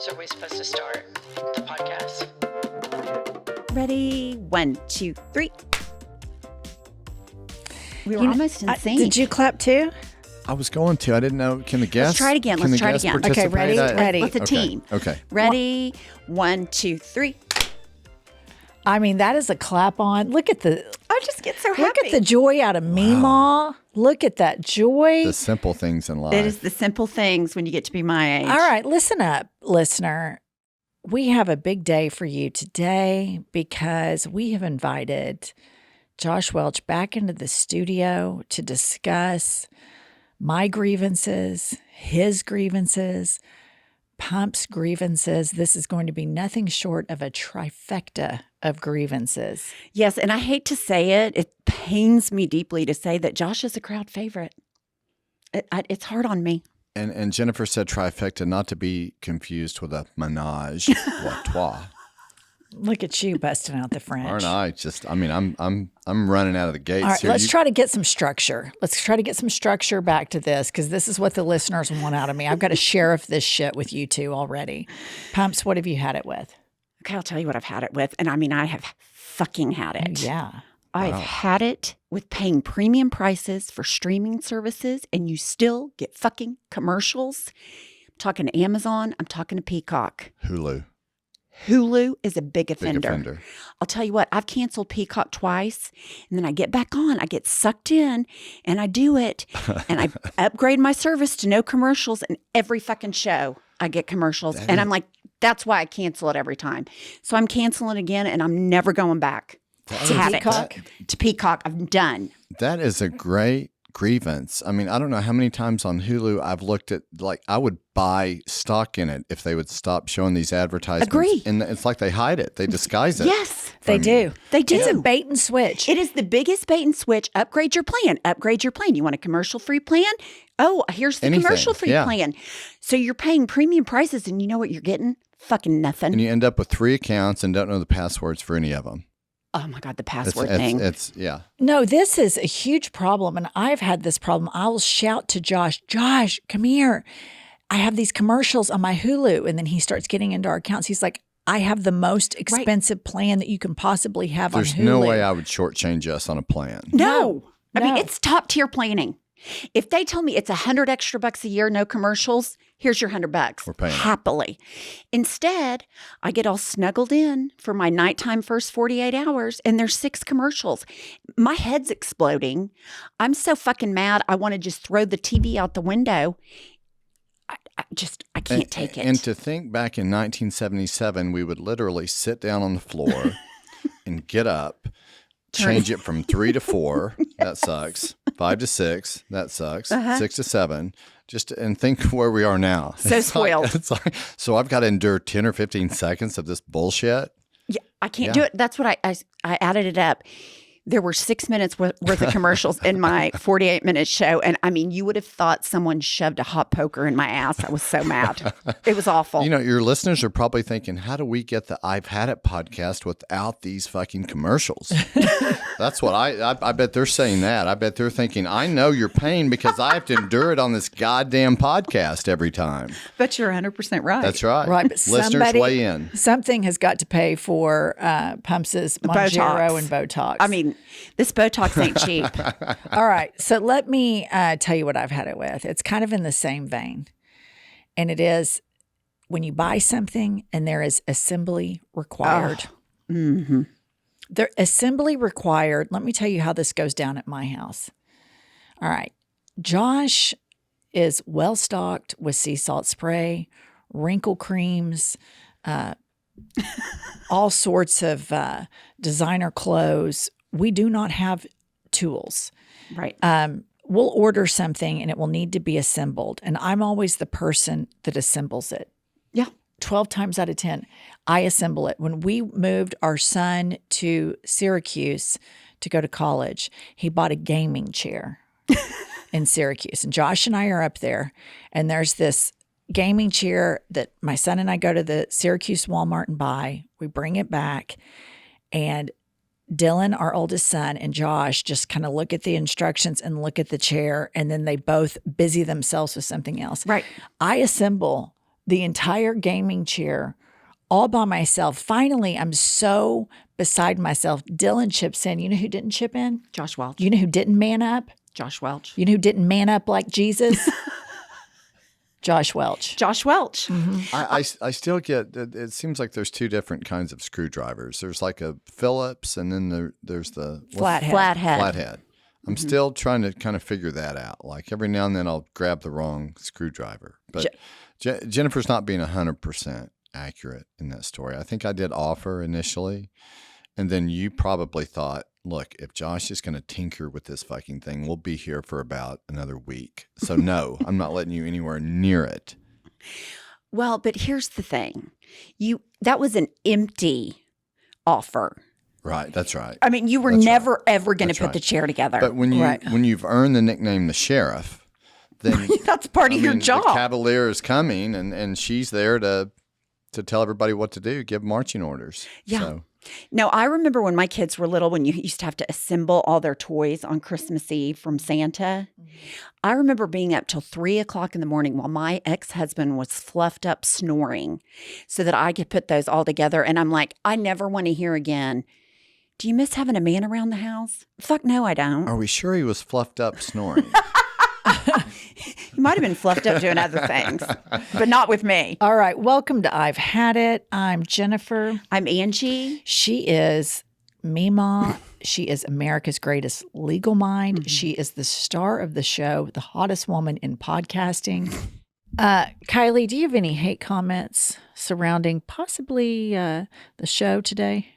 So are we supposed to start the podcast? Ready? 1, 2, 3. We were almost in sync. Did you clap too? I was going to. I didn't know. Can the guests? Let's try it again. Let's try it again. Okay, ready? Ready. Let's a team. Okay. Ready? 1, 2, 3. I mean, that is a clap on. Look at the. I just get so happy. Look at the joy out of Meemaw. Look at that joy. The simple things in life. It is the simple things when you get to be my age. All right, listen up, listener. We have a big day for you today because we have invited Josh Welch back into the studio to discuss my grievances, his grievances, Pump's grievances. This is going to be nothing short of a trifecta of grievances. Yes, and I hate to say it. It pains me deeply to say that Josh is a crowd favorite. It's hard on me. And Jennifer said trifecta, not to be confused with a ménage, trois. Look at you busting out the French. Aren't I? I'm running out of the gates All right, here. let's try to get some structure. Let's try to get some structure back to this because this is what the listeners want out of me. I've got to sheriff this shit with you two already. Pumps, what have you had it with? Okay, I'll tell you what I've had it with. And I mean, I have fucking had it. Yeah. I've had it with paying premium prices for streaming services, and you still get fucking commercials. I'm talking to Amazon. I'm talking to Peacock. Hulu is a big offender. I'll tell you what, I've canceled Peacock twice, and then I get back on. I get sucked in, and I do it, and I upgrade my service to no commercials, and every fucking show I get commercials. And I'm like, that's why I cancel it every time. So I'm canceling again, and I'm never going back. To Peacock, I'm done. That is a great grievance. I mean, I don't know how many times on Hulu I've looked at, like, I would buy stock in it if they would stop showing these advertisements. Agree. And it's like they hide it. They disguise it. Yes. They do. They do. It's a bait and switch. It is the biggest bait and switch. Upgrade your plan. Upgrade your plan. You want a commercial-free plan? Oh, here's the commercial-free plan. So you're paying premium prices, and you know what you're getting? Fucking nothing. And you end up with 3 accounts and don't know the passwords for any of them. Oh, my God, the password thing. No, this is a huge problem, and I've had this problem. I'll shout to Josh, come here. I have these commercials on my Hulu, and then he starts getting into our accounts. He's like, I have the most expensive plan that you can possibly have on Hulu. There's no way I would shortchange us on a plan. No. I mean, it's top-tier planning. If they tell me it's $100 extra a year, no commercials, here's your $100. We're paying happily. Instead, I get all snuggled in for my nighttime first 48 hours, and there's 6 commercials. My head's exploding. I'm so fucking mad. I want to just throw the TV out the window. I can't take it. And to think back in 1977, we would literally sit down on the floor and get up, change it from 3 to 4. That sucks. 5 to 6. That sucks. 6 to 7. And think where we are now. So spoiled. So I've got to endure 10 or 15 seconds of this bullshit. Yeah, I can't do it. That's what I added it up. There were 6 minutes worth of commercials in my 48-minute show. And I mean, you would have thought someone shoved a hot poker in my ass. I was so mad. It was awful. You know, your listeners are probably thinking, how do we get the I've Had It podcast without these fucking commercials? That's what I bet they're saying that. I bet they're thinking, I know your pain because I have to endure it on this goddamn podcast every time. But you're 100% right. That's right. Right, but listeners weigh in. Something has got to pay for Pump's Mounjaro and Botox. I mean, this Botox ain't cheap. All right. So let me tell you what I've had it with. It's kind of in the same vein. And it is when you buy something and there is assembly required. Oh. Mm-hmm. The assembly required. Let me tell you how this goes down at my house. All right. Josh is well stocked with sea salt spray, wrinkle creams, all sorts of designer clothes. We do not have tools. Right. We'll order something and it will need to be assembled. And I'm always the person that assembles it. Yeah. 12 times out of 10, I assemble it. When we moved our son to Syracuse to go to college, he bought a gaming chair in Syracuse. And Josh and I are up there, and there's this gaming chair that my son and I go to the Syracuse Walmart and buy. We bring it back, and Dylan, our oldest son, and Josh just kind of look at the instructions and look at the chair, and then they both busy themselves with something else. Right. I assemble the entire gaming chair all by myself. Finally, I'm so beside myself. Dylan chips in. You know who didn't chip in? Josh Welch. You know who didn't man up? Josh Welch. You know who didn't man up like Jesus? Josh Welch. Josh Welch. I still get, it seems like there's two different kinds of screwdrivers. There's like a Phillips and then there's the Flathead. Flathead. I'm still trying to kind of figure that out. Like every now and then I'll grab the wrong screwdriver. But Jennifer's not being 100% accurate in that story. I think I did offer initially. And then you probably thought, look, if Josh is going to tinker with this fucking thing, we'll be here for about another week. So no, I'm not letting you anywhere near it. Well, but here's the thing. That was an empty offer. Right, that's right. I mean, you were never ever going to put the chair together. But when you've earned the nickname the sheriff, then that's part of your job. The Cavalier is coming, and she's there to tell everybody what to do, give marching orders. Yeah. So. No, I remember when my kids were little, when you used to have to assemble all their toys on Christmas Eve from Santa. I remember being up till 3 o'clock in the morning while my ex-husband was fluffed up snoring so that I could put those all together. And I'm like, I never want to hear again, do you miss having a man around the house? Fuck no, I don't. Are we sure he was fluffed up snoring? He might have been fluffed up doing other things, but not with me. All right. Welcome to I've Had It. I'm Jennifer. I'm Angie. She is Mima. She is America's greatest legal mind. She is the star of the show, the hottest woman in podcasting. Kylie, do you have any hate comments surrounding possibly the show today?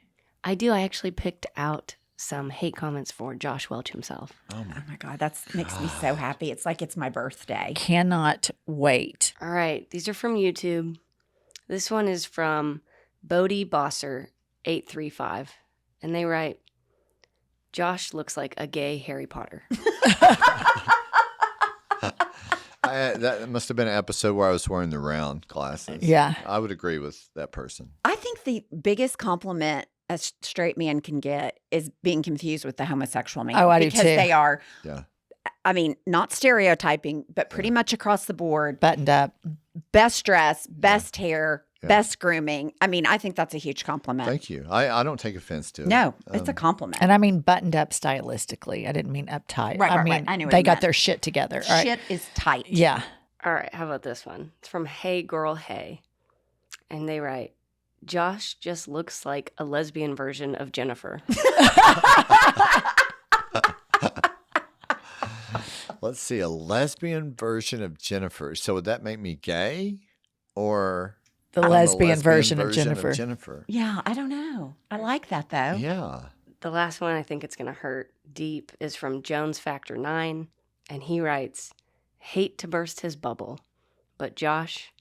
I do. I actually picked out some hate comments for Josh Welch himself. Oh my God, that makes me so happy. It's like it's my birthday. Cannot wait. All right, these are from YouTube. This one is from Bodie Bosser 835, and they write, "Josh looks like a gay Harry Potter." That must have been an episode where I was wearing the round glasses. Yeah, I would agree with that person. I think the biggest compliment a straight man can get is being confused with the homosexual man. Oh, I do too. Because they are, Yeah. I mean, not stereotyping, but pretty much across the board. buttoned up. Best dress, best hair, best grooming. I mean, I think that's a huge compliment. Thank you. I don't take offense to it. No, it's a compliment. And I mean buttoned up stylistically. I didn't mean uptight. Right, I right, mean, right. I knew what they you got meant. their shit together. All right. Shit is tight. Yeah. All right, how about this one? It's from Hey Girl Hey, and they write, "Josh just looks like a lesbian version of Jennifer." Let's see, a lesbian version of Jennifer. So would that make me gay, or The I'm a lesbian version of Jennifer. Yeah, I don't know. I like that though. Yeah. The last one, I think it's going to hurt deep, is from Jones Factor 9, and he writes, "Hate to burst his bubble, but Josh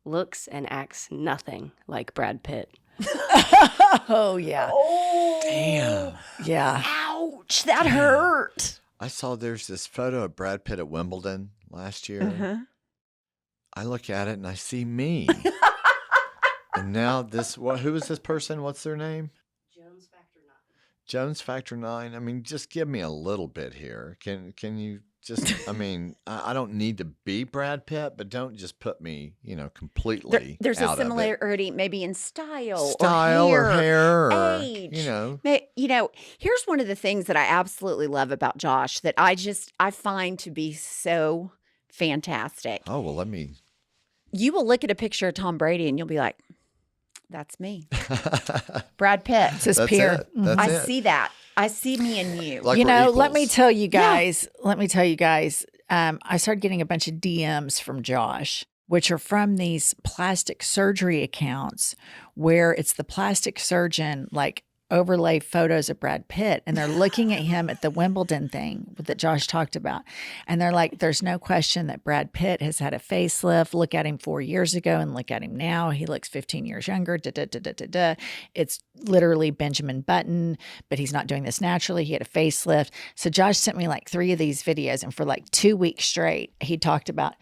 looks and acts nothing like Brad Pitt." Oh, yeah. Oh, Damn. Yeah. ouch, that hurt. I saw there's this photo of Brad Pitt at Wimbledon last year. Uh-huh. I look at it and I see me. And now who is this person? What's their name? Jones Factor 9. Jones Factor 9. I mean, just give me a little bit here. Can you just, I mean, I don't need to be Brad Pitt, but don't just put me, completely There's out a of it. similarity maybe in style Or hair or, age. Here's one of the things that I absolutely love about Josh that I find to be so fantastic. Oh, well, let me. You will look at a picture of Tom Brady and you'll be like, that's me. Brad Pitt. It's his That's peer. it. That's I it. see that. I see me and you. Like You we're know, let me equals. tell you guys, I started getting a bunch of DMs from Josh, which are from these plastic surgery accounts where it's the plastic surgeon like overlay photos of Brad Pitt and they're looking at him at the Wimbledon thing that Josh talked about. And they're like, there's no question that Brad Pitt has had a facelift. Look at him 4 years ago and look at him now. He looks 15 years younger. It's literally Benjamin Button, but he's not doing this naturally. He had a facelift. So Josh sent me like 3 of these videos and for like 2 weeks straight, he talked about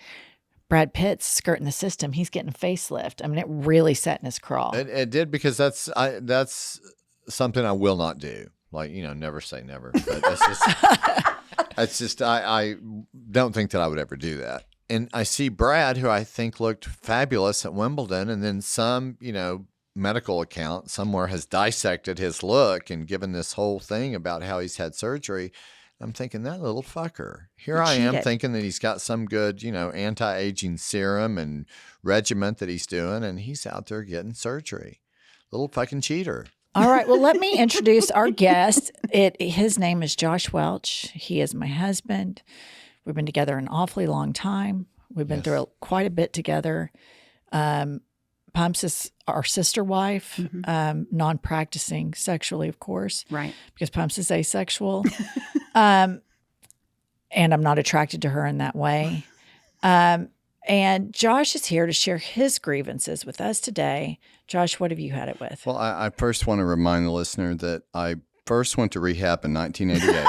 Brad Pitt's skirting the system. He's getting a facelift. I mean, it really set in his craw. It did because that's something I will not do. Like, never say never. But it's just I don't think that I would ever do that. And I see Brad, who I think looked fabulous at Wimbledon, and then some, medical account somewhere has dissected his look and given this whole thing about how he's had surgery. I'm thinking, that little fucker. Here I am thinking that he's got some good, anti-aging serum and regiment that he's doing, and he's out there getting surgery. Little fucking cheater. All right. Well, let me introduce our guest. His name is Josh Welch. He is my husband. We've been together an awfully long time. We've been through quite a bit together. Pumps is our sister wife, non-practicing sexually, of course. Right. Because Pumps is asexual. And I'm not attracted to her in that way. And Josh is here to share his grievances with us today. Josh, what have you had it with? Well, I first want to remind the listener that I first went to rehab in 1988.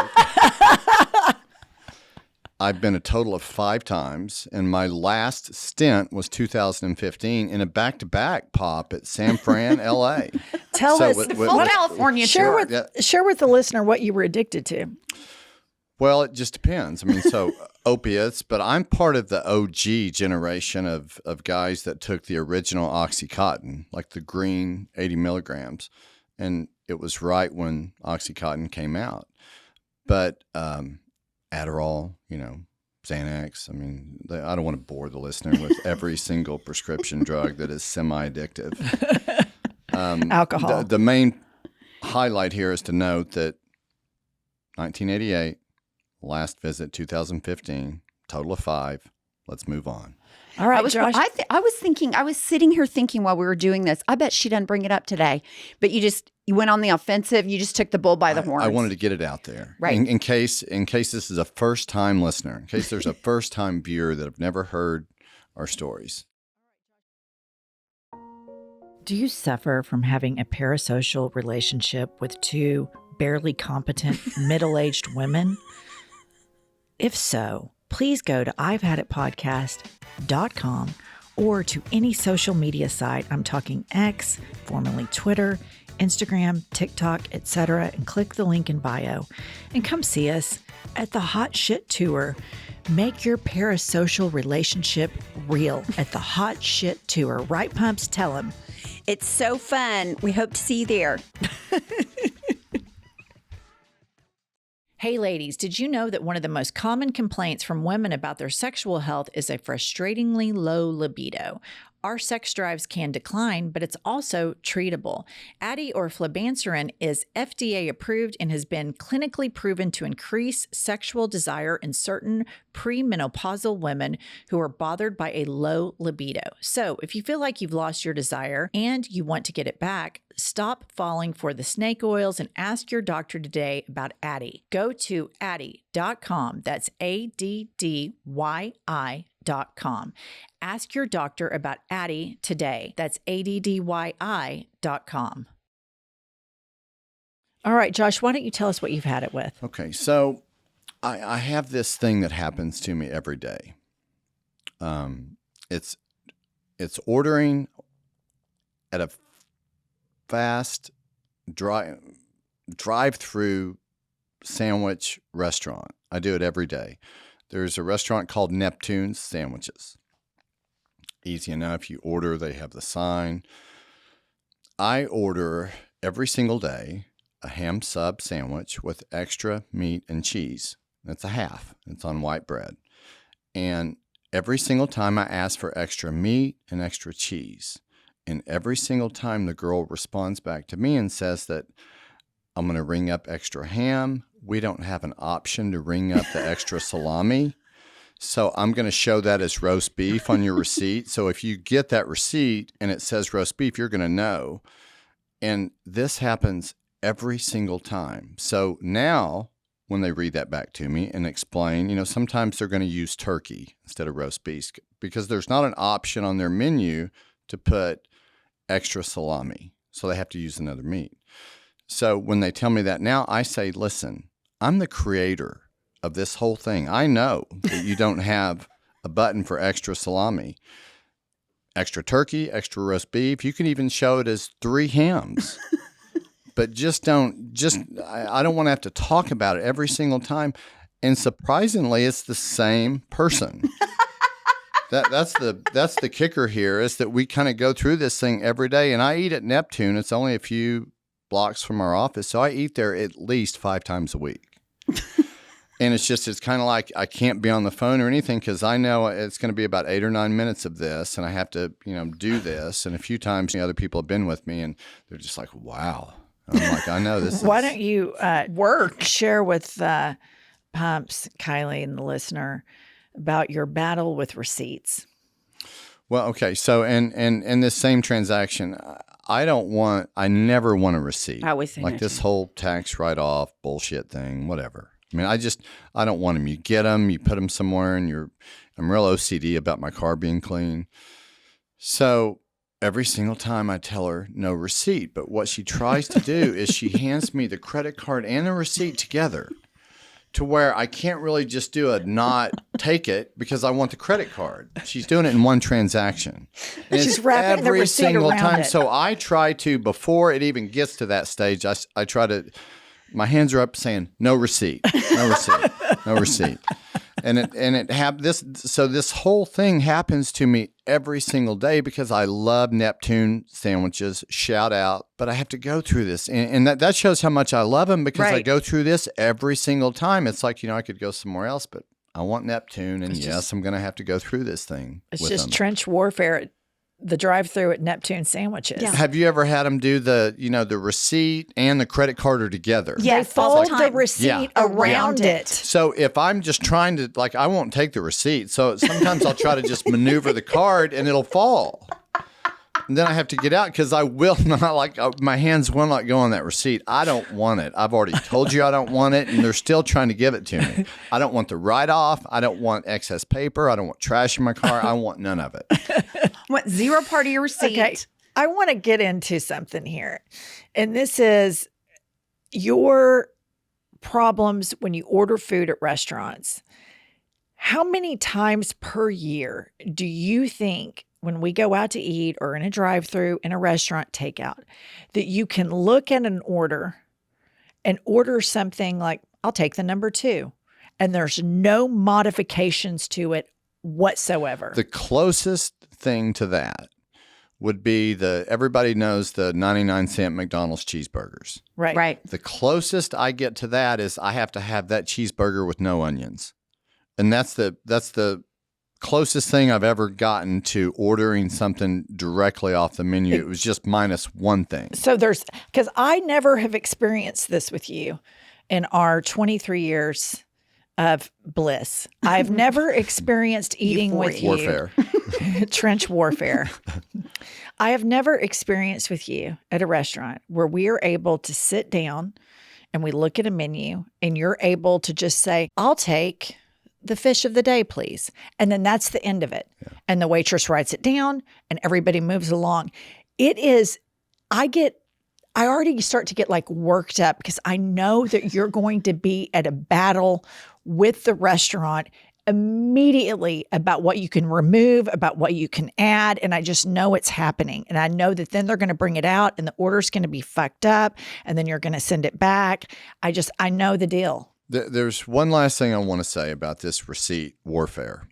I've been a total of 5 times, and my last stint was 2015 in a back-to-back pop at San Fran, L.A. Tell us, full California share tour. Share with the listener what you were addicted to. Well, it just depends. I mean, so opiates, but I'm part of the OG generation of guys that took the original Oxycontin, like the green 80 milligrams, and it was right when Oxycontin came out. But Adderall, Xanax. I mean, I don't want to bore the listener with every single prescription drug that is semi-addictive. Alcohol. The main highlight here is to note that 1988, last visit 2015, total of 5. Let's move on. All right, Josh. I was sitting here thinking while we were doing this, I bet she doesn't bring it up today. But you went on the offensive. You just took the bull by the horns. I wanted to get it out there. Right. In case this is a first-time listener, in case there's a first-time viewer that have never heard our stories. Do you suffer from having a parasocial relationship with 2 barely competent middle-aged women? If so, please go to I'veHadItPodcast.com or to any social media site. I'm talking X, formerly Twitter, Instagram, TikTok, etc., and click the link in bio and come see us at the Hot Shit Tour. Make your parasocial relationship real at the Hot Shit Tour. Right, Pumps? Tell them. It's so fun. We hope to see you there. Hey ladies, did you know that one of the most common complaints from women about their sexual health is a frustratingly low libido? Our sex drives can decline, but it's also treatable. Addyi or flibanserin is FDA approved and has been clinically proven to increase sexual desire in certain premenopausal women who are bothered by a low libido. So if you feel like you've lost your desire and you want to get it back, stop falling for the snake oils and ask your doctor today about Addyi. Go to Addyi.com. That's ADDYI.com. Ask your doctor about Addyi today. That's ADDYI.com. All right, Josh, why don't you tell us what you've had it with? Okay, so I have this thing that happens to me every day. It's ordering at a fast drive-thru sandwich restaurant. I do it every day. There's a restaurant called Neptune's Sandwiches. Easy enough. You order, they have the sign. I order every single day a ham sub sandwich with extra meat and cheese. That's a half. It's on white bread. And every single time I ask for extra meat and extra cheese. And every single time the girl responds back to me and says that I'm going to ring up extra ham. We don't have an option to ring up the extra salami. So I'm going to show that as roast beef on your receipt. So if you get that receipt and it says roast beef, you're going to know. And this happens every single time. So now when they read that back to me and explain, sometimes they're going to use turkey instead of roast beef because there's not an option on their menu to put extra salami. So they have to use another meat. So when they tell me that now, I say, listen, I'm the creator of this whole thing. I know that you don't have a button for extra salami, extra turkey, extra roast beef. You can even show it as 3 hams, but I don't want to have to talk about it every single time. And surprisingly, it's the same person. That's the kicker here is that we kind of go through this thing every day. And I eat at Neptune. It's only a few blocks from our office. So I eat there at least 5 times a week. And it's kind of like I can't be on the phone or anything because I know it's going to be about 8 or 9 minutes of this, and I have to, do this. And a few times other people have been with me, and they're just like, "Wow." And I'm like, "I know this." Why don't you share with Pumps, Kylie, and the listener about your battle with receipts? Well, okay. So, in this same transaction, I never want a receipt. I always say like this whole tax write-off bullshit thing, whatever. I mean, I don't want them. You get them, you put them somewhere, and I'm real OCD about my car being clean. So every single time I tell her no receipt, but what she tries to do is she hands me the credit card and the receipt together to where I can't really just do a not take it because I want the credit card. She's doing it in one transaction. And she's wrapping the receipt single around time. it. So I try to, before it even gets to that stage, I try to, my hands are up saying, no receipt, no receipt, no receipt. This whole thing happens to me every single day because I love Neptune sandwiches, shout out, but I have to go through this. And that shows how much I love them because I go through this every single time. It's like, I could go somewhere else, but I want Neptune. And I'm going to have to go through this thing. It's just trench warfare. The drive-thru at Neptune sandwiches. Yeah. Have you ever had them do the receipt and the credit card are together? Yeah, they fold the receipt around it. So if I'm just trying to, I won't take the receipt. So sometimes I'll try to just maneuver the card and it'll fall. And then I have to get out because I will not, my hands will not go on that receipt. I don't want it. I've already told you I don't want it, and they're still trying to give it to me. I don't want the write-off. I don't want excess paper. I don't want trash in my car. I want none of it. I want 0 part of your receipt. Okay, I want to get into something here. And this is your problems when you order food at restaurants. How many times per year do you think when we go out to eat or in a drive-thru, in a restaurant takeout, that you can look at an order and order something like, I'll take the number 2, and there's no modifications to it whatsoever? The closest thing to that would be everybody knows the 99-cent McDonald's cheeseburgers. Right. The closest I get to that is I have to have that cheeseburger with no onions. And that's the closest thing I've ever gotten to ordering something directly off the menu. It was just minus one thing. So because I never have experienced this with you in our 23 years of bliss. I've never experienced eating with you. Warfare. Trench warfare. I have never experienced with you at a restaurant where we are able to sit down and we look at a menu and you're able to just say, I'll take the fish of the day, please. And then that's the end of it. Yeah. And the waitress writes it down and everybody moves along. I already start to get worked up because I know that you're going to be at a battle with the restaurant immediately about what you can remove, about what you can add. And I just know it's happening. And I know that then they're going to bring it out and the order's going to be fucked up and then you're going to send it back. I know the deal. There's one last thing I want to say about this receipt warfare.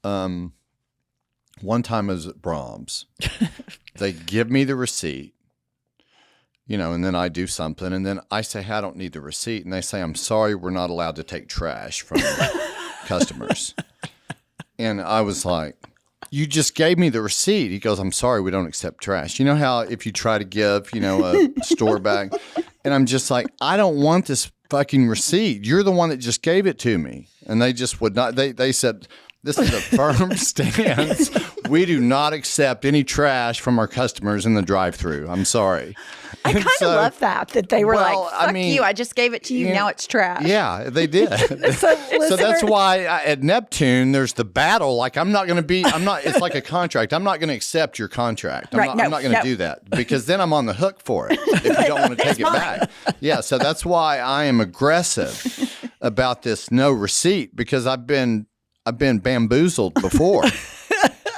One time I was at Brahms. They give me the receipt, and then I do something. And then I say, hey, I don't need the receipt. And they say, I'm sorry, we're not allowed to take trash from customers. And I was like, you just gave me the receipt. He goes, I'm sorry, we don't accept trash. You know how if you try to give, a store bag. And I'm just like, I don't want this fucking receipt. You're the one that just gave it to me. And they just would not. They said, this is a firm stance. We do not accept any trash from our customers in the drive-thru. I'm sorry. I kind of love that they were fuck you. I just gave it to you. Now it's trash. Yeah, they did. So that's why at Neptune, there's the battle. I'm not, it's like a contract. I'm not going to accept your contract. I'm not going to do that because then I'm on the hook for it if you don't want to take it back. Yeah, so that's why I am aggressive about this no receipt because I've been bamboozled before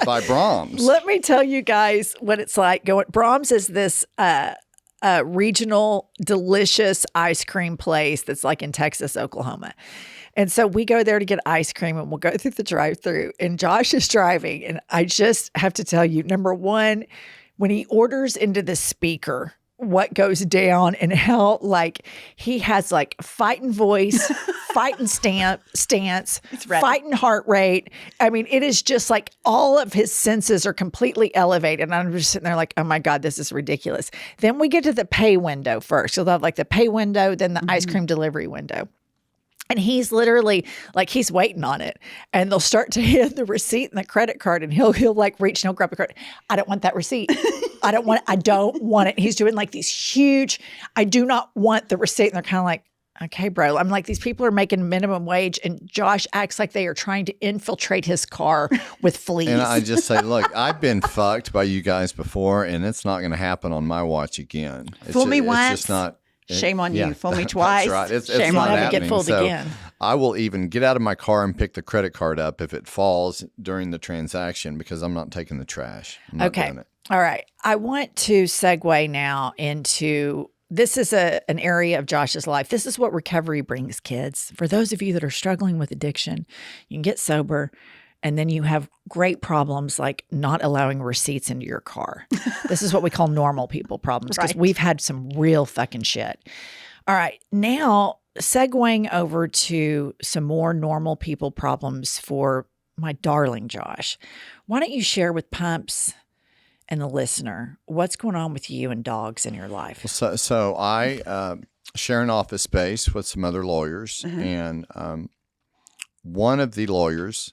by Brahms. Let me tell you guys what it's like. Brahms is this regional, delicious ice cream place that's in Texas, Oklahoma. And so we go there to get ice cream and we'll go through the drive-thru and Josh is driving. And I just have to tell you, number one, when he orders into the speaker, what goes down and how like he has like fighting voice, fighting stance, fighting heart rate. I mean, it is just like all of his senses are completely elevated. And I'm just sitting there like, oh my God, this is ridiculous. Then we get to the pay window first. So they'll have like the pay window, then the ice cream delivery window. And he's literally like, he's waiting on it. And they'll start to hand the receipt and the credit card. And he'll like reach and he'll grab the card. I don't want that receipt. I don't want it. He's doing like these huge, I do not want the receipt. And they're kind of like, okay, bro. I'm like, these people are making minimum wage. And Josh acts like they are trying to infiltrate his car with fleas. And I just say, look, I've been fucked by you guys before, and it's not going to happen on my watch again. Fool me once. It's just not. Shame on you. Fool me twice. That's right. It's Shame not on never happening. get fooled again. I will even get out of my car and pick the credit card up if it falls during the transaction because I'm not taking the trash. I'm not doing it. All right. I want to segue now into this is an area of Josh's life. This is what recovery brings, kids. For those of you that are struggling with addiction, you can get sober. And then you have great problems like not allowing receipts into your car. This is what we call normal people problems because we've had some real fucking shit. All right. Now, segueing over to some more normal people problems for my darling Josh. Why don't you share with Pumps and the listener what's going on with you and dogs in your life? So I share an office space with some other lawyers. And one of the lawyers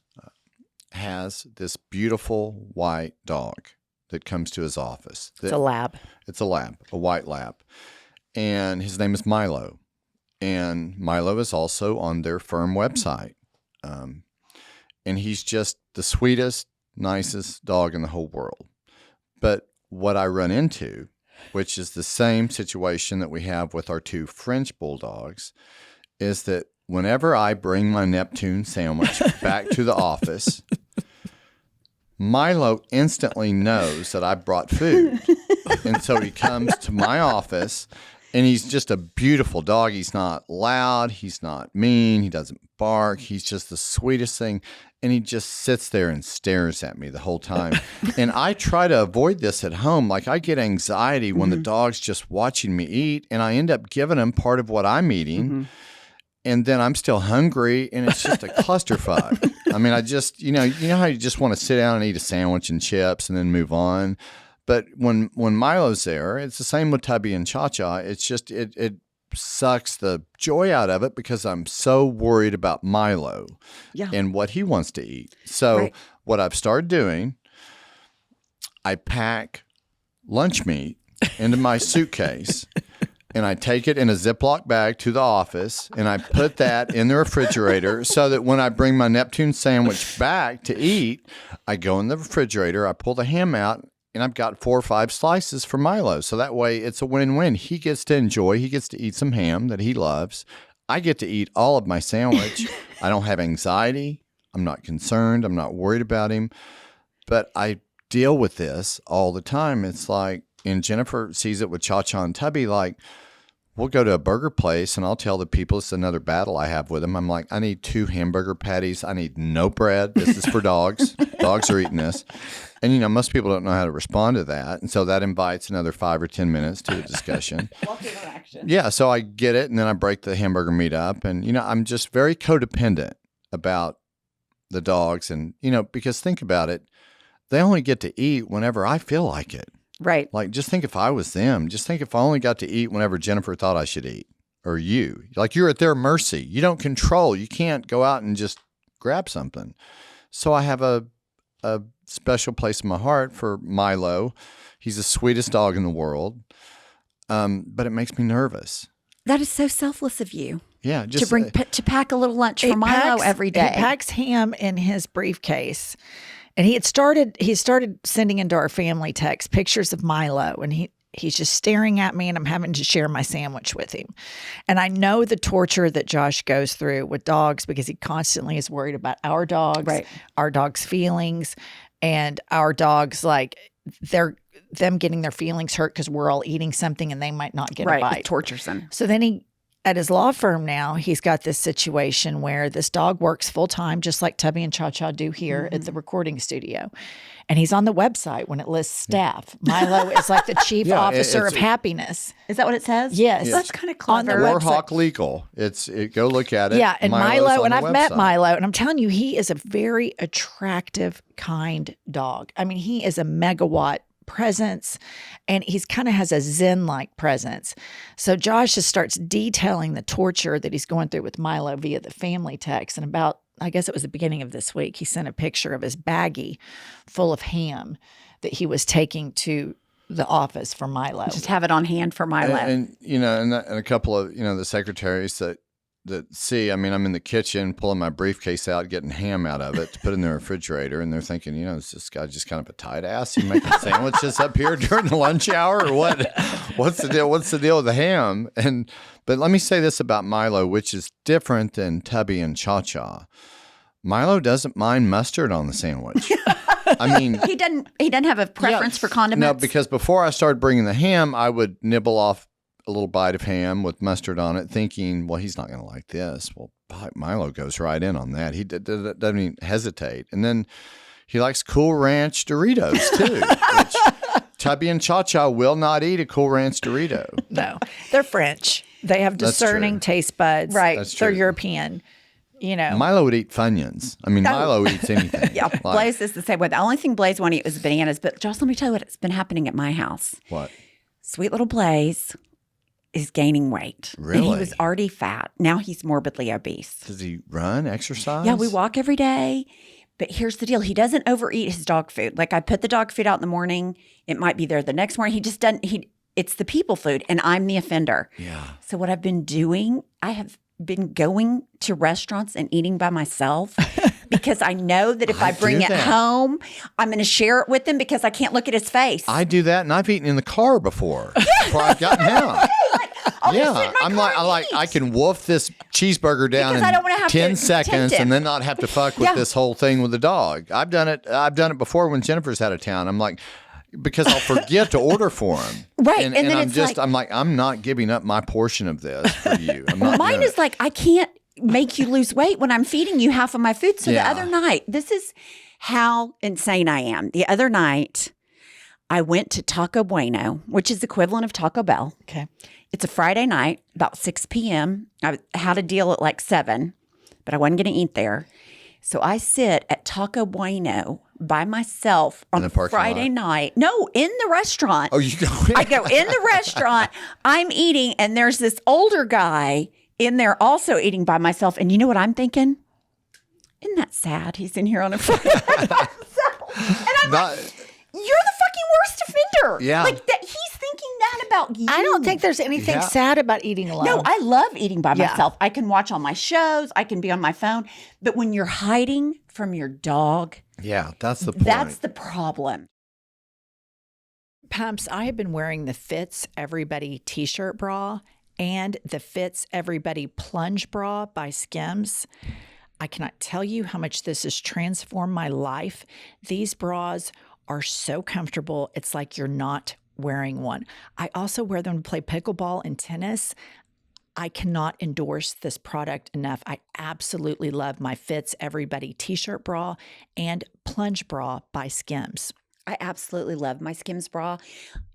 has this beautiful white dog that comes to his office. It's a lab. It's a lab, a white lab. And his name is Milo. And Milo is also on their firm website. And he's just the sweetest, nicest dog in the whole world. But what I run into, which is the same situation that we have with our two French bulldogs, is that whenever I bring my Neptune sandwich back to the office, Milo instantly knows that I brought food. And so he comes to my office, and he's just a beautiful dog. He's not loud. He's not mean. He doesn't bark. He's just the sweetest thing. And he just sits there and stares at me the whole time. And I try to avoid this at home. Like I get anxiety when the dog's just watching me eat, and I end up giving him part of what I'm eating. And then I'm still hungry, and it's just a clusterfuck. I mean, I just, you know how you just want to sit down and eat a sandwich and chips and then move on. But when Milo's there, it's the same with Tubby and Cha-Cha. It's just, it sucks the joy out of it because I'm so worried about Milo and what he wants to eat. So what I've started doing, I pack lunch meat into my suitcase. And I take it in a Ziploc bag to the office, and I put that in the refrigerator so that when I bring my Neptune sandwich back to eat, I go in the refrigerator, I pull the ham out, and I've got 4 or 5 slices for Milo. So that way it's a win-win. He gets to enjoy. He gets to eat some ham that he loves. I get to eat all of my sandwich. I don't have anxiety. I'm not concerned. I'm not worried about him. But I deal with this all the time. It's like, and Jennifer sees it with Cha-Cha and Tubby, like, we'll go to a burger place, and I'll tell the people it's another battle I have with them. I'm like, I need 2 hamburger patties. I need no bread. This is for dogs. Dogs are eating this. And, most people don't know how to respond to that. And so that invites another 5 or 10 minutes to a discussion. Yeah, so I get it, and then I break the hamburger meat up. And, I'm just very codependent about the dogs. And, because think about it, they only get to eat whenever I feel like it. Right. Like, just think if I was them. Just think if I only got to eat whenever Jennifer thought I should eat, or you. Like, you're at their mercy. You don't control. You can't go out and just grab something. So I have a special place in my heart for Milo. He's the sweetest dog in the world, but it makes me nervous. That is so selfless of you. Yeah, just to pack a little lunch for Milo every day. He packs ham in his briefcase. And he started sending into our family text pictures of Milo, and he's just staring at me, and I'm having to share my sandwich with him. And I know the torture that Josh goes through with dogs because he constantly is worried about our dogs, our dogs' feelings, and our dogs, like, them getting their feelings hurt because we're all eating something and they might not get a bite. It tortures them. So then at his law firm now, he's got this situation where this dog works full time, just like Tubby and Cha Cha do here at the recording studio. And he's on the website when it lists staff. Milo is like the chief officer of happiness. Is that what it says? Yes. That's kind of clever. On the Warhawk Legal. Go look at it. Yeah, and Milo's Milo, on and the I've met website. Milo, and I'm telling you, he is a very attractive, kind dog. I mean, he is a megawatt presence, and he's kind of has a Zen-like presence. So Josh just starts detailing the torture that he's going through with Milo via the family text. And about, I guess it was the beginning of this week, he sent a picture of his baggie full of ham that he was taking to the office for Milo. Just have it on hand for Milo. And a couple of, the secretaries that see, I mean, I'm in the kitchen pulling my briefcase out, getting ham out of it to put in the refrigerator. And they're thinking, is this guy just kind of a tight ass? He making sandwiches up here during the lunch hour or what? What's the deal? What's the deal with the ham? But let me say this about Milo, which is different than Tubby and Cha Cha. Milo doesn't mind mustard on the sandwich. I mean, he doesn't have a preference for condiments. No, because before I started bringing the ham, I would nibble off a little bite of ham with mustard on it, thinking, well, he's not going to like this. Well, Milo goes right in on that. He doesn't even hesitate. And then he likes Cool Ranch Doritos, too, which Tubby and Cha Cha will not eat a Cool Ranch Dorito. No, they're French. They have discerning taste buds. Right. That's They're true. European. Milo would eat Funyuns. I mean, Milo eats anything. Yeah, Blaze is the same way. The only thing Blaze won't eat was bananas. But Josh, let me tell you what's been happening at my house. What? Sweet little Blaze is gaining weight. Really? And he was already fat. Now he's morbidly obese. Does he run, exercise? Yeah, we walk every day. But here's the deal. He doesn't overeat his dog food. Like I put the dog food out in the morning. It might be there the next morning. He just doesn't. It's the people food and I'm the offender. Yeah. So what I've been doing, I have been going to restaurants and eating by myself because I know that if I bring it home, I'm going to share it with him because I can't look at his face. I do that, and I've eaten in the car before I've gotten out. I can wolf this cheeseburger down Because I don't wanna in have 10 to seconds tempt him. and then not have to fuck with this whole thing with the dog. I've done it before when Jennifer's out of town. I'm like, because I'll forget to order for him. Right. And then I'm it's just, like, I'm not giving up my portion of this for you. I'm not mine doing is it. like, I can't make you lose weight when I'm feeding you half of my food. So Yeah. the other night, this is how insane I am. The other night, I went to Taco Bueno, which is the equivalent of Taco Bell. Okay. It's a Friday night, about 6 p.m. I had a deal at like 7, but I wasn't going to eat there. So I sit at Taco Bueno by myself on In a the parking Friday lot? night. No, in the restaurant. Oh, you go in? I go in the restaurant, I'm eating, and there's this older guy in there also eating by myself. And you know what I'm thinking? Isn't that sad? He's in here on a Friday by himself. And I'm like, you're the fucking worst offender. Yeah. Like that. He's thinking that about you. I don't think there's anything Yeah. sad about eating alone. No, I love eating by Yeah. myself. I can watch all my shows. I can be on my phone. But when you're hiding from your dog, Yeah, that's the point. that's the problem. Pumps, I have been wearing the Fits Everybody t-shirt bra and the Fits Everybody plunge bra by Skims. I cannot tell you how much this has transformed my life. These bras are so comfortable. It's like you're not wearing one. I also wear them to play pickleball and tennis. I cannot endorse this product enough. I absolutely love my Fits Everybody t-shirt bra and plunge bra by Skims. I absolutely love my SKIMS bra.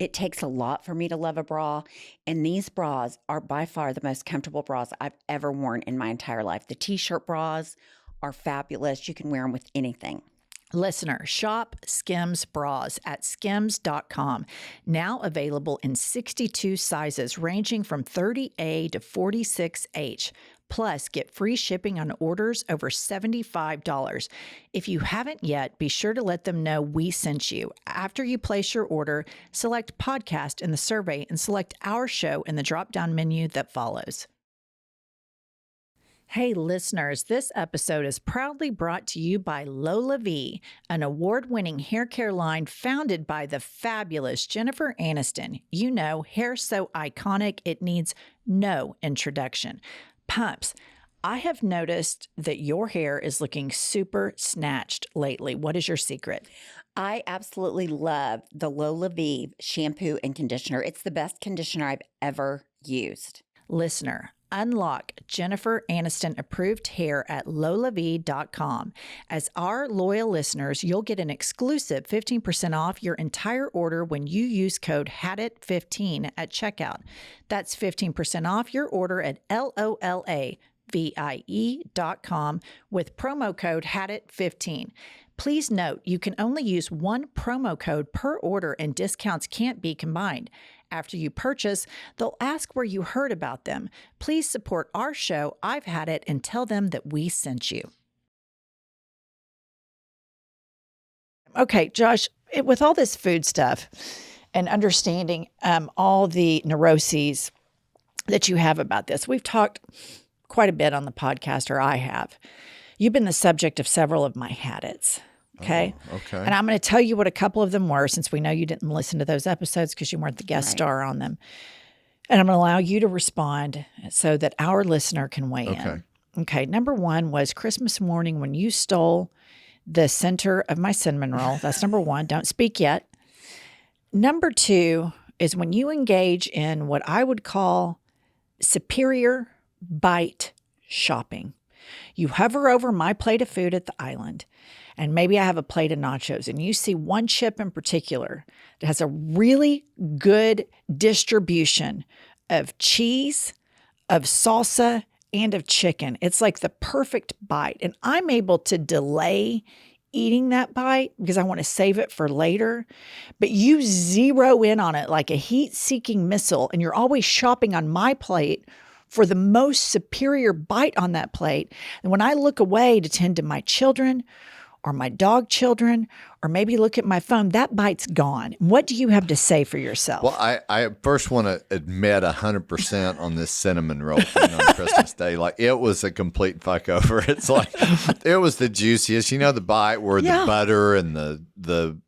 It takes a lot for me to love a bra. And these bras are by far the most comfortable bras I've ever worn in my entire life. The t-shirt bras are fabulous. You can wear them with anything. Listener, shop SKIMS Bras at skims.com. Now available in 62 sizes ranging from 30A to 46H. Plus, get free shipping on orders over $75. If you haven't yet, be sure to let them know we sent you. After you place your order, select podcast in the survey and select our show in the drop-down menu that follows. Hey listeners, this episode is proudly brought to you by Lola V, an award-winning hair care line founded by the fabulous Jennifer Aniston. You know, hair so iconic it needs no introduction. Pumps, I have noticed that your hair is looking super snatched lately. What is your secret? I absolutely love the Lola V shampoo and conditioner. It's the best conditioner I've ever used. Listener, Unlock Jennifer Aniston approved hair at lolavie.com. As our loyal listeners, you'll get an exclusive 15% off your entire order when you use code HADIT15 at checkout. That's 15% off your order at lolavie.com with promo code HADIT15. Please note, you can only use one promo code per order and discounts can't be combined. After you purchase, they'll ask where you heard about them. Please support our show, I've Had It, and tell them that we sent you. Okay, Josh, with all this food stuff and understanding all the neuroses that you have about this, we've talked quite a bit on the podcast, or I have. You've been the subject of several of my had it's. Okay. Oh, okay. And I'm going to tell you what a couple of them were, since we know you didn't listen to those episodes because you weren't the guest star on them. And I'm going to allow you to respond so that our listener can weigh in. Okay. Number one was Christmas morning when you stole the center of my cinnamon roll. That's number one. Don't speak yet. Number two is when you engage in what I would call superior bite shopping. You hover over my plate of food at the island, and maybe I have a plate of nachos, and you see one chip in particular that has a really good distribution of cheese, of salsa, and of chicken. It's like the perfect bite. And I'm able to delay eating that bite because I want to save it for later. But you zero in on it like a heat-seeking missile, and you're always shopping on my plate for the most superior bite on that plate. And when I look away to tend to my children or my dog children, or maybe look at my phone, that bite's gone. What do you have to say for yourself? Well, I first want to admit 100% on this cinnamon roll thing on Christmas Day. Like, it was a complete fuck over. It's like, it was the juiciest. You know, the bite where the butter and the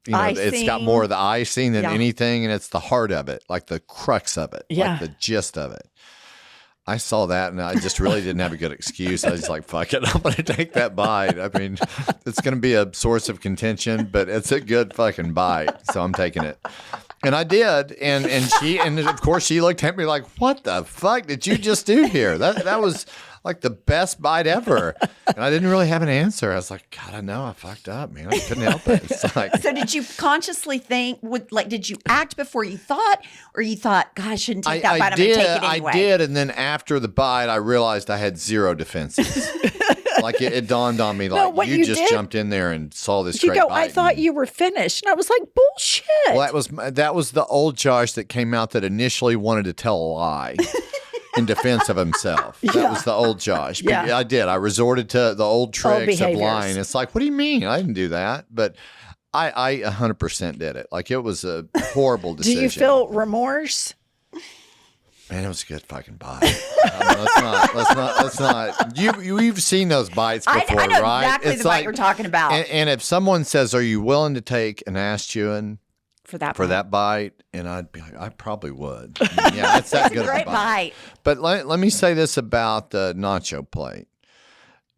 you know, icing. It's got more of the icing than anything, and it's the heart of it, like the crux of it, like the gist of it. I saw that, and I just really didn't have a good excuse. I was like, fuck it, I'm going to take that bite. I mean, it's going to be a source of contention, but it's a good fucking bite, so I'm taking it. And I did, and of course she looked at me like, what the fuck did you just do here? That was like the best bite ever. And I didn't really have an answer. I was like, God, I know I fucked up, man. I couldn't help it. It's like, so did you consciously think, did you act before you thought, or you thought, God, I shouldn't take that bite, I'm going to take it anyway? I did, and then after the bite, I realized I had zero defenses. Like, it dawned on me, like, you just jumped in there and saw this great bite. I thought you were finished. And I was like, bullshit. Well, that was the old Josh that came out that initially wanted to tell a lie in defense of himself. That was the old Josh. But I did. I resorted to the old tricks of lying. It's like, what do you mean? I didn't do that. But I 100% did it. Like, it was a horrible decision. Do you feel remorse? Man, it was a good fucking bite. I mean, let's not. You've seen those bites before, I know right? exactly the bite you're talking about. And if someone says, "Are you willing to take an ass chewing for that bite?" and I'd be like, I probably would. I mean, yeah, that's that good of a bite. But let me say this about the nacho plate.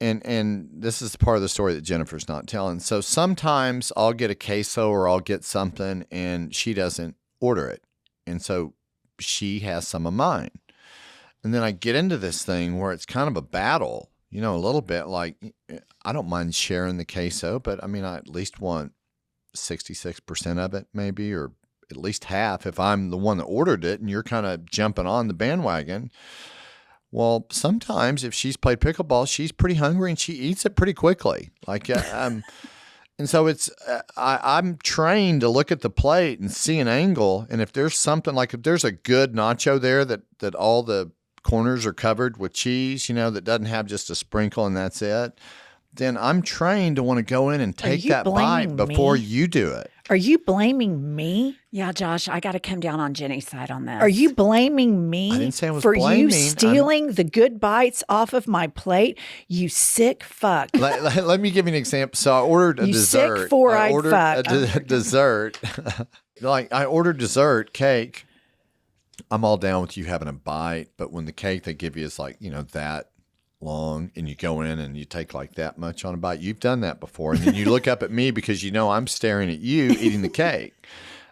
And this is part of the story that Jennifer's not telling. So sometimes I'll get a queso or I'll get something and she doesn't order it. And so she has some of mine. And then I get into this thing where it's kind of a battle, you know, a little bit like, I don't mind sharing the queso, but I mean, I at least want 66% of it maybe, or at least half if I'm the one that ordered it and you're kind of jumping on the bandwagon. Well, sometimes if she's played pickleball, she's pretty hungry and she eats it pretty quickly. Like, and so it's, I'm trained to look at the plate and see an angle. And if there's something like, if there's a good nacho there that all the corners are covered with cheese, you know, that doesn't have just a sprinkle and that's it, then I'm trained to want to go in and take that bite before you do it. Are you blaming me? Yeah, Josh, I got to come down on Jenny's side on this. Are you blaming me I didn't say I was for blaming. you stealing the good bites off of my plate? You sick fuck. Let me give you an example. So I ordered a dessert. Sick four-eyed fuck. A dessert. Like, I ordered dessert, cake. I'm all down with you having a bite, but when the cake they give you is like, you know, that long and you go in and you take like that much on a bite, you've done that before. And then you look up at me because you know I'm staring at you eating the cake.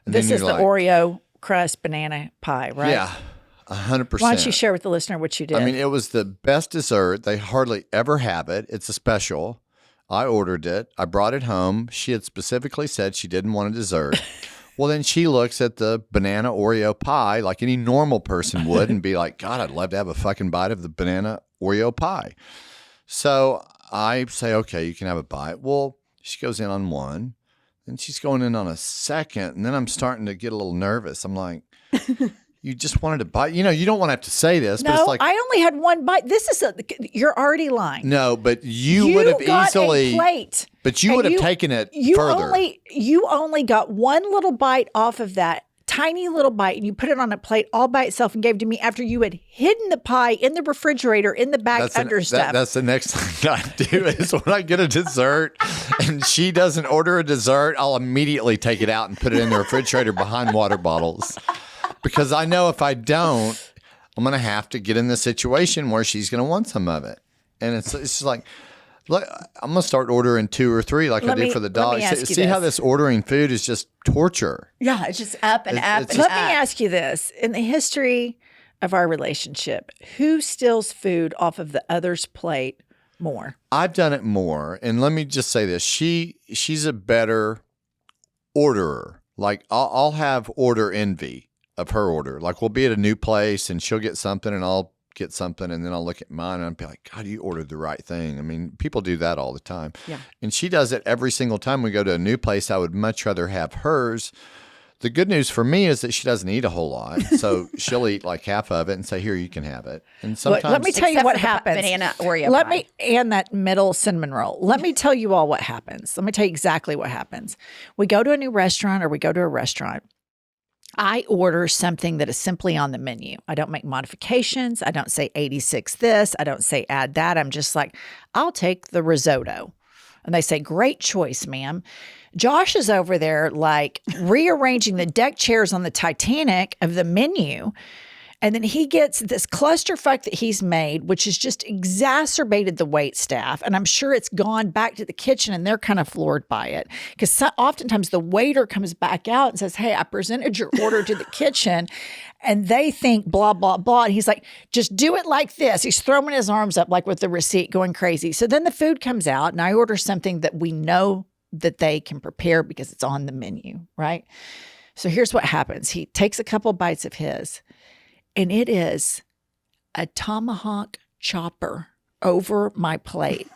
And this then is the Oreo crust banana pie, right? Yeah. 100%. Why don't you share with the listener what you did? I mean, it was the best dessert. They hardly ever have it. It's a special. I ordered it. I brought it home. She had specifically said she didn't want a dessert. Well, then she looks at the banana Oreo pie like any normal person would and be like, God, I'd love to have a fucking bite of the banana Oreo pie. So I say, okay, you can have a bite. Well, she goes in on one, and she's going in on a second, and then I'm starting to get a little nervous. I'm like, you just wanted to bite. You know, you don't want to have to say this, but it's like, I only had one bite. You're already lying. no, but you would have got easily, a plate, but you would have taken it further. You only got one little bite off of that tiny little bite, and you put it on a plate all by itself and gave it to me after you had hidden the pie in the refrigerator in the back stuff. That's the next thing I do is when I get a dessert and she doesn't order a dessert, I'll immediately take it out and put it in the refrigerator behind water bottles. Because I know if I don't, I'm going to have to get in the situation where she's going to want some of it. And it's just like, look, I'm going to start ordering 2 or 3 like I did for the dog. See how this ordering food is just torture. Yeah, it's just up and up. Let me ask you this. In the history of our relationship, who steals food off of the other's plate more? I've done it more. And let me just say this. She's a better orderer. Like I'll have order envy of her order. Like we'll be at a new place and she'll get something and I'll get something, and then I'll look at mine and I'll be like, God, you ordered the right thing. I mean, people do that all the time. Yeah. And she does it every single time we go to a new place. I would much rather have hers. The good news for me is that she doesn't eat a whole lot. So she'll eat like half of it and say, here, you can have it. And sometimes let me tell you what happens. Banana Oreo pie. And that middle cinnamon roll. Let me tell you all what happens. Let me tell you exactly what happens. We go to a new restaurant or we go to a restaurant. I order something that is simply on the menu. I don't make modifications. I don't say 86 this. I don't say add that. I'm just like, I'll take the risotto. And they say, great choice, ma'am. Josh is over there like rearranging the deck chairs on the Titanic of the menu. And then he gets this clusterfuck that he's made, which has just exacerbated the wait staff. And I'm sure it's gone back to the kitchen and they're kind of floored by it. Because oftentimes the waiter comes back out and says, hey, I presented your order to the kitchen. And they think blah, blah, blah. And he's like, just do it like this. He's throwing his arms up like with the receipt going crazy. So then the food comes out and I order something that we know that they can prepare because it's on the menu, right? So here's what happens. He takes a couple bites of his. And it is a tomahawk chopper over my plate.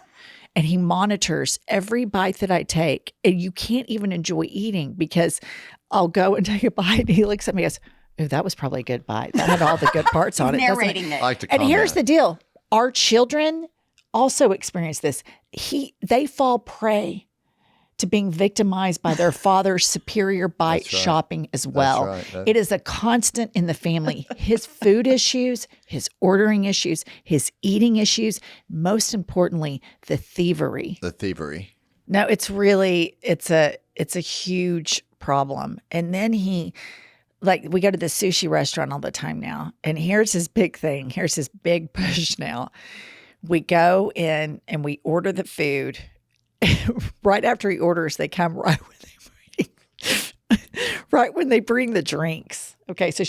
And he monitors every bite that I take. And you can't even enjoy eating because I'll go and take a bite. And he looks at me and goes, ooh, that was probably a good bite. That had all the good parts on it. Narrating it. I like to And here's the comment. deal. Our children also experience this. They fall prey to being victimized by their father's superior bite That's right. shopping as well. That's right. It is a constant in the family. His food issues, his ordering issues, his eating issues, most importantly, the thievery. The thievery. No, it's a huge problem. And then we go to the sushi restaurant all the time now. And here's his big thing. Here's his big push now. We go in and we order the food. Right after he orders, they come right when they bring the drinks. Okay, so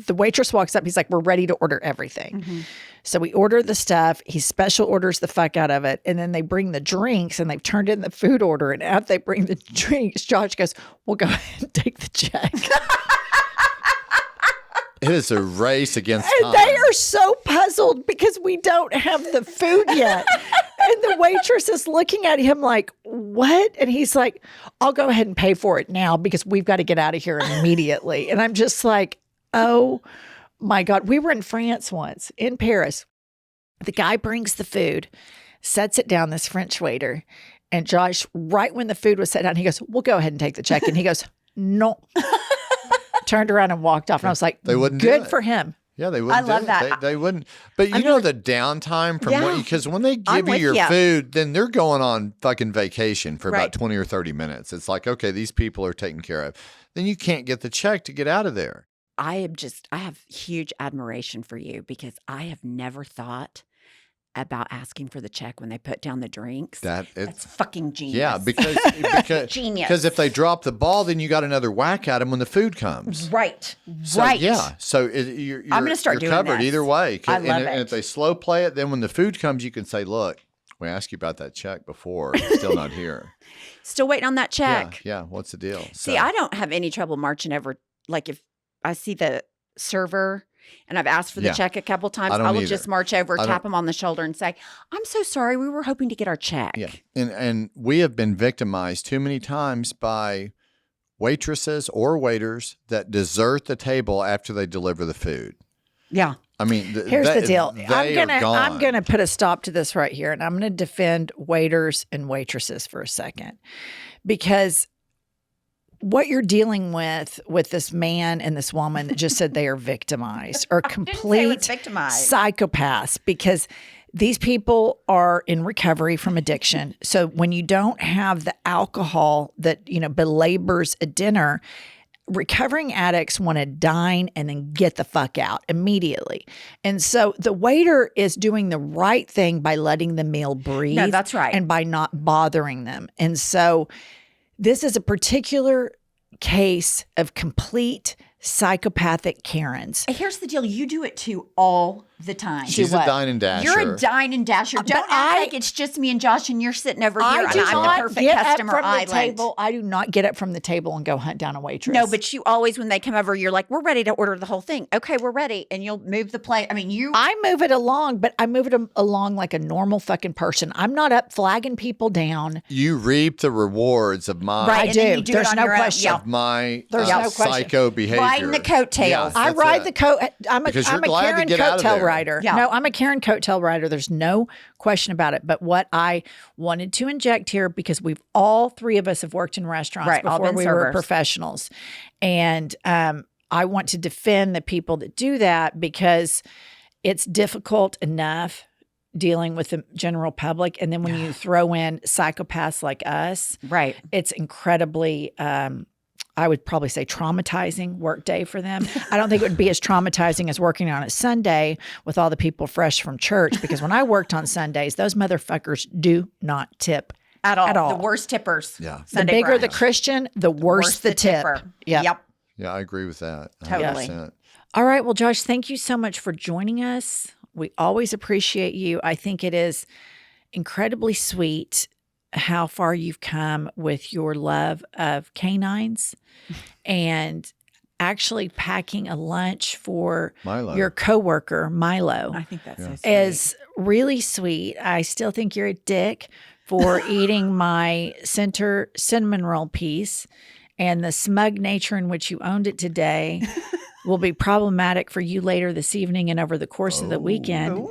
the waitress walks up. He's like, we're ready to order everything. Mm-hmm. So we order the stuff. He special orders the fuck out of it. And then they bring the drinks and they've turned in the food order. And after they bring the drinks, Josh goes, well, go ahead and take the check. It is a race against And time. they are so puzzled because we don't have the food yet. And the waitress is looking at him like, what? And he's like, I'll go ahead and pay for it now because we've got to get out of here immediately. And I'm just like, oh my God. We were in France once, in Paris. The guy brings the food, sets it down, this French waiter. And Josh, right when the food was set down, he goes, we'll go ahead and take the check. And he goes, no. Turned around and walked off. And I was like, They wouldn't do good it. for him. Yeah, they wouldn't. I love do it. that. They wouldn't. But you know the downtime from what because when they give you with your ya. food, then they're going on fucking vacation for Right. about 20 or 30 minutes. It's like, okay, these people are taken care of. Then you can't get the check to get out of there. I have huge admiration for you because I have never thought about asking for the check when they put down the drinks. That's fucking genius. Yeah, because Genius. Because if they drop the ball, then you got another whack at them when the food comes. Right. So, right. Yeah. So you're I'm going to start you're doing covered this. either way. I love it. And if they slow play it, then when the food comes, you can say, "Look, we asked you about that check before. It's still not here. Still waiting on that check. Yeah. What's the deal?" See, I don't have any trouble marching over. Like if I see the server and I've asked for the check a couple times, I will just march over, tap them on the shoulder and say, "I'm so sorry. We were hoping to get our check." Yeah. And we have been victimized too many times by waitresses or waiters that desert the table after they deliver the food. Yeah. I mean, here's the deal. I'm gonna put a stop to this right here, and I'm gonna defend waiters and waitresses for a second, because what you're dealing with this man and this woman that just said they are victimized are complete psychopaths, because these people are in recovery from addiction. So when you don't have the alcohol that, belabors a dinner, recovering addicts want to dine and then get the fuck out immediately. And so the waiter is doing the right thing by letting the meal breathe. No, that's right. And by not bothering them. And so this is a particular case of complete psychopathic Karens. Here's the deal. You do it too all the time. She's a dine and dasher. You're a dine and dasher. Don't act like it's just me and Josh and you're sitting over here and I'm the perfect get customer up from island. the table. I do not get up from the table and go hunt down a waitress. No, but you always, when they come over, you're like, "We're ready to order the whole thing." "Okay, we're ready." And you'll move the plate. I mean, I move it along, but I move it along like a normal fucking person. I'm not up flagging people down. You reap the rewards of my I do. There's no question. of my There's no question. psycho behavior. Riding the coattails. Yeah, I ride the coat. I'm a Because you're Karen glad to get out of coattail there. rider. Yeah. No, I'm a Karen coattail rider. There's no question about it. But what I wanted to inject here, because all three of us have worked in restaurants all before been we were professionals, and I want to defend the people that do that, because it's difficult enough dealing with the general public, and then when you throw in psychopaths like us, right, it's incredibly I would probably say traumatizing work day for them. I don't think it would be as traumatizing as working on a Sunday with all the people fresh from church, because when I worked on Sundays, those motherfuckers do not tip at all. The worst tippers. Yeah. The bigger the Christian, the worse the tip. tipper. Yep. Yeah, I agree with that. Totally. 100%. All right. Well, Josh, thank you so much for joining us. We always appreciate you. I think it is incredibly sweet how far you've come with your love of canines and actually packing a lunch for Milo. your coworker, Milo. I think that's so sweet. Is really sweet. I still think you're a dick for eating my center cinnamon roll piece, and the smug nature in which you owned it today will be problematic for you later this evening and over the course of the weekend.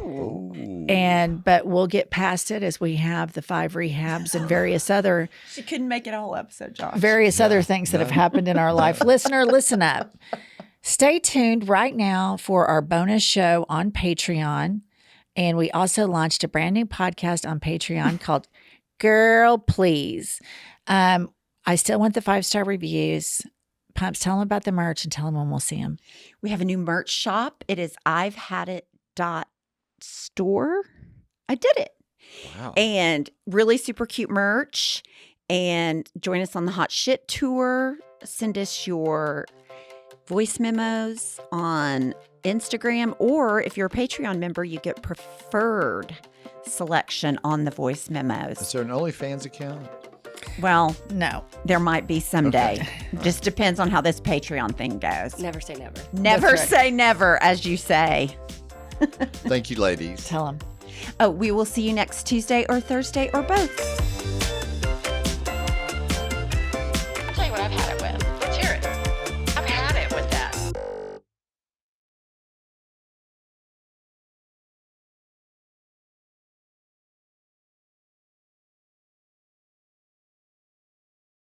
But we'll get past it as we have the 5 rehabs and various other She couldn't make it a whole episode, Josh. other things that have happened in our life. Listener, listen up. Stay tuned right now for our bonus show on Patreon. And we also launched a brand new podcast on Patreon called Girl Please. I still want the 5-star reviews. Pumps, tell them about the merch and tell them when we'll see them. We have a new merch shop. It is I'veHadIt.store. I did it. Wow. And really super cute merch. And join us on the Hot Shit Tour. Send us your voice memos on Instagram, or if you're a Patreon member, you get preferred selection on the voice memos. Is there an OnlyFans account? Well, No. there might be someday. Just depends on how this Patreon thing goes. Never say never. Never That's right. say never, as you say. Thank you, ladies. Tell them. Oh, we will see you next Tuesday or Thursday or both.